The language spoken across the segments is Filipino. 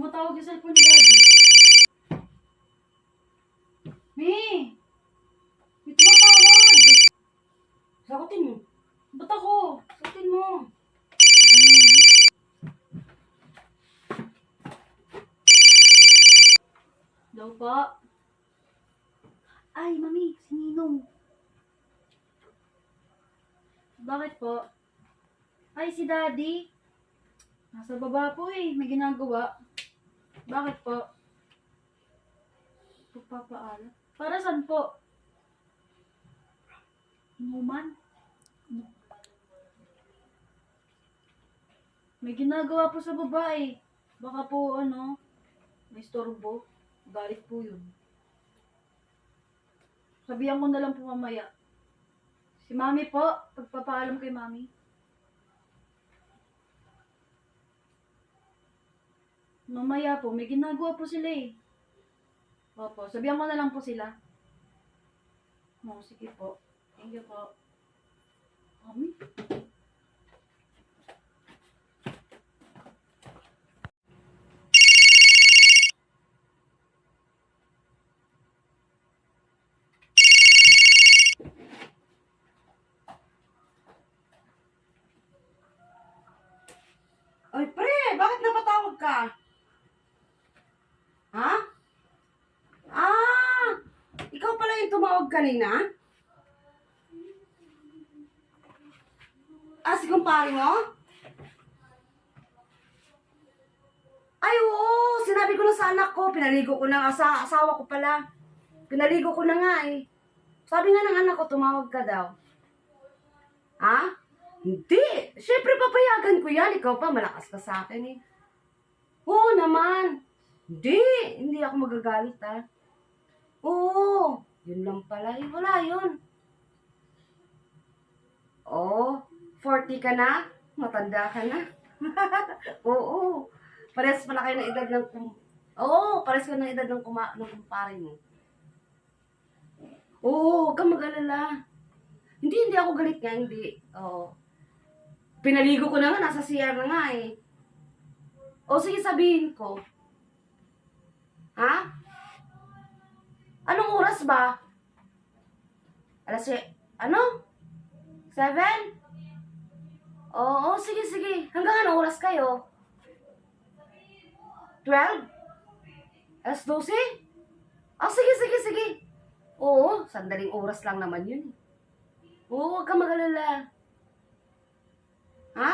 Tumatawag yung cellphone ni Daddy. May! May tumatawag! Sagutin mo. Ba't ako? Sagutin mo. Daw pa. Ay, mami, si Ninong. Bakit po? Ay, si Daddy. Nasa baba po eh. May ginagawa. Bakit po? Pagpapaalam? Para saan po? Inuman? May ginagawa po sa babae. Baka po may storbo. Galit po yun. Sabihan ko na lang po mamaya. Si Mami po, pagpapaalam kay Mami. Mamaya po, may ginagawa po sila eh. Opo, sabihan ko na lang po sila. Sige po. Thank you po. Mami? Ay, pre, bakit napatawag ka? Ha? Ikaw pala yung tumawag kanina? Si kumpare mo? Ay, oo, sinabi ko na sa anak ko, pinaligo ko na, sa asawa ko pala. Pinaligo ko na nga eh. Sabi nga ng anak ko, tumawag ka daw. Ha? Hindi. Siyempre, papayagan ko yan. Ikaw pa, malakas ka sa akin eh. Oo naman. Hindi ako magagalit ha. Oo, yun lang pala eh. Wala yun. Oo, 40 ka na? Matanda ka na? Oo. Parehas pala kayo ng edad ng Oo, parehas kayo ng edad ng kumpare mo. Oo, huwag kang mag-alala. Hindi ako galit nga, hindi. Oo. Pinaligo ko na nga, nasa CR na nga eh. O sige, sabihin ko. Ha? Anong oras ba? Ano? 7? Oo, sige. Hanggang anong oras kayo? 12? Alas 12? Sige. Oo, sandaling oras lang naman yun. Oo, huwag kang mag-alala. Ha?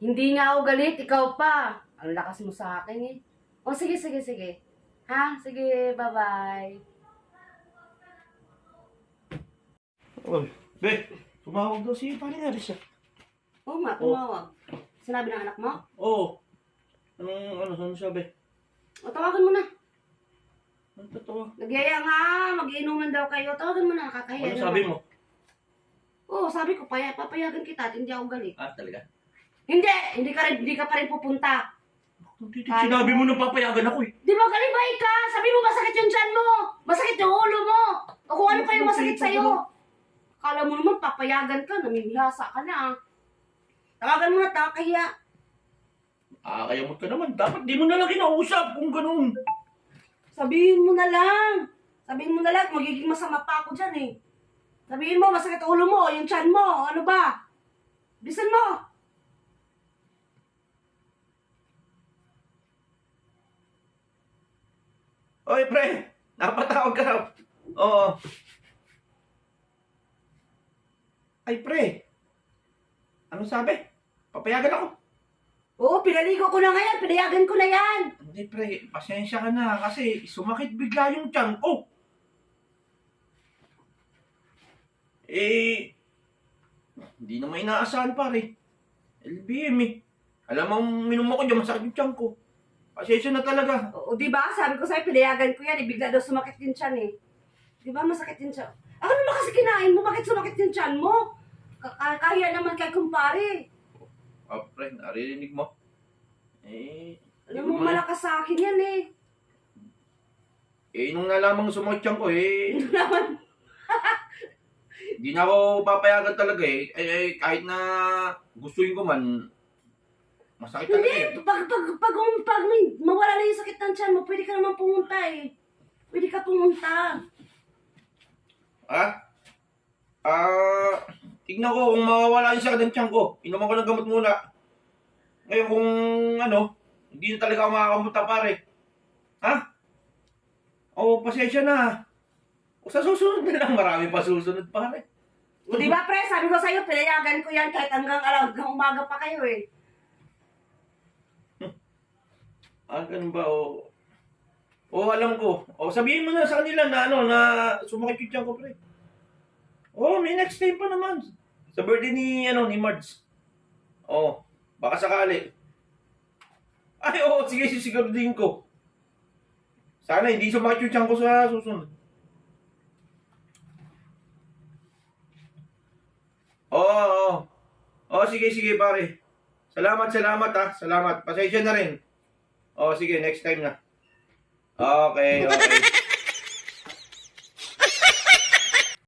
Hindi nga ako galit, ikaw pa. Ang lakas mo sa akin eh. O sige. Ha? Sige, bye-bye. Oy, be, tumawag daw si Paring Aris ah. Oo nga, tumawag. Sinabi ng anak mo? Oo. Ano sabi? O, tawagan mo na. Ano totoo? Nagyaya nga, mag-iinuman daw kayo. Tawagan mo na, nakakahiya Ano naman. sabi mo? Oo, sabi ko, papayagan kita at hindi ako galit. Talaga? Hindi ka pa rin pupunta. Sinabi mo nang papayagan ako eh. Di ba galibay ka? Sabi mo masakit yung tiyan mo. Masakit yung ulo mo. O kung ano pa yung masakit sa'yo. Akala mo naman papayagan ka, namimihasa ka na. Tawagan mo na, nakakahiya. Kaya mo ka naman. Dapat di mo na lang kinausap kung ganun. Sabihin mo na lang. Magiging masama pa ako dyan eh. Sabihin mo, masakit ulo mo, yung tiyan mo, ano ba? Bisan mo. Oy, pre! Napatawag ka raw. Oo. Ay, pre! Anong sabi? Papayagan ako. Oo, pinaligo ko na ngayon, pinayagan ko na yan. Hindi, pre. Pasensya ka na kasi sumakit bigla yung tiyan ko. Hindi naman inaasahan, pare. LBM eh. Alam mo, minum ako dyan, masakit yung tiyan ko. Pasensya na talaga. O, di ba? Sabi ko sa'yo, pinayagan ko yan. Bigla daw sumakit yung tiyan eh. Di ba? Masakit yung tiyan. Ano naman kasi kinain mo? Bakit sumakit yung tiyan mo? Kaya naman kay kumpare. Pre, naririnig mo? Alam mo, malakas sa akin yan eh. Nung nalamang sumakit tiyan ko Hindi naman. Hindi na ako papayagan talaga eh. Kahit na gustuin ko man, Masakit talaga eh. Hindi, pag may mawala na yung sakit ng tiyan mo, pwede ka naman pumunta eh. Pwede ka pumunta. Tignan ko kung mawawala yung sakit ng tiyan ko. Inuman ko ng gamot muna. Ngayon kung hindi na talaga ako makakamunta pare. Ha? Pasensya na. O sa susunod na lang, marami pa susunod pare. O di ba pre, sabi ko sa'yo, pinayagan ko yan kahit hanggang umaga pa kayo eh. Ganun ba? Alam ko. Sabihin mo na sa kanila na na sumakit yung tiyan ko pre. May next time pa naman. Sa birthday ni Marge. Baka sakali. Sige, sisiguraduhin ko. Sana hindi sumakit yung tiyan ko sa susunod. Sige pare. Salamat ha. Salamat. Pasensya na rin. Sige, next time na. Okay.